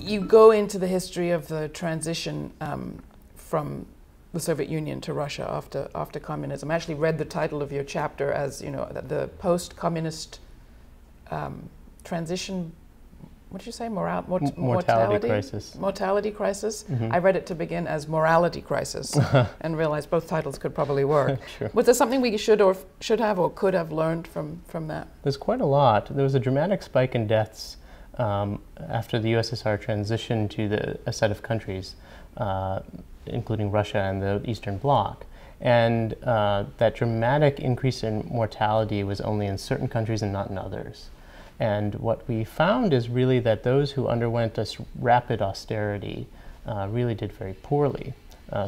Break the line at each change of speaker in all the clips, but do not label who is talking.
you go into the history of the transition from the Soviet Union to Russia after communism. I actually read the title of your chapter as, you know, the post-communist transition. What did you say?
Mortality crisis.
Mortality crisis.
Mm-hmm.
I read it to begin as morality crisis, and realized both titles could probably work.
Sure.
Was there something we should have or could have learned from that?
There's quite a lot. There was a dramatic spike in deaths after the USSR transitioned to a set of countries, including Russia and the Eastern Bloc. And that dramatic increase in mortality was only in certain countries and not in others. And what we found is really that those who underwent this rapid austerity really did very poorly,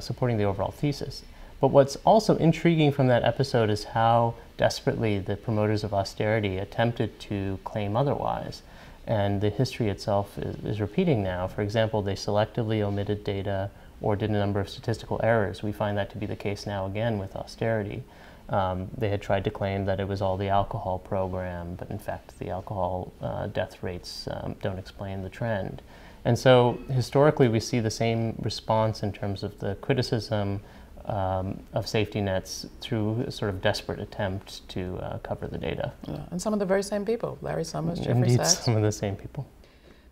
supporting the overall thesis. But what's also intriguing from that episode is how desperately the promoters of austerity attempted to claim otherwise. And the history itself is repeating now. For example, they selectively omitted data or did a number of statistical errors. We find that to be the case now again with austerity. They had tried to claim that it was all the alcohol program, but in fact the alcohol death rates don't explain the trend. And so historically we see the same response in terms of the criticism of safety nets through a sort of desperate attempt to cover the data.
Yeah. And some of the very same people, Larry Summers, Jeffrey
Indeed,
Sachs.
some of the same people.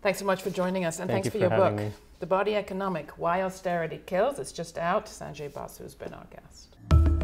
Thanks so much for joining us, and
Thank
thanks
you
for your book,
me.
The Body Economic, Why Austerity Kills. It's just out. Sanjay Basu has been our guest.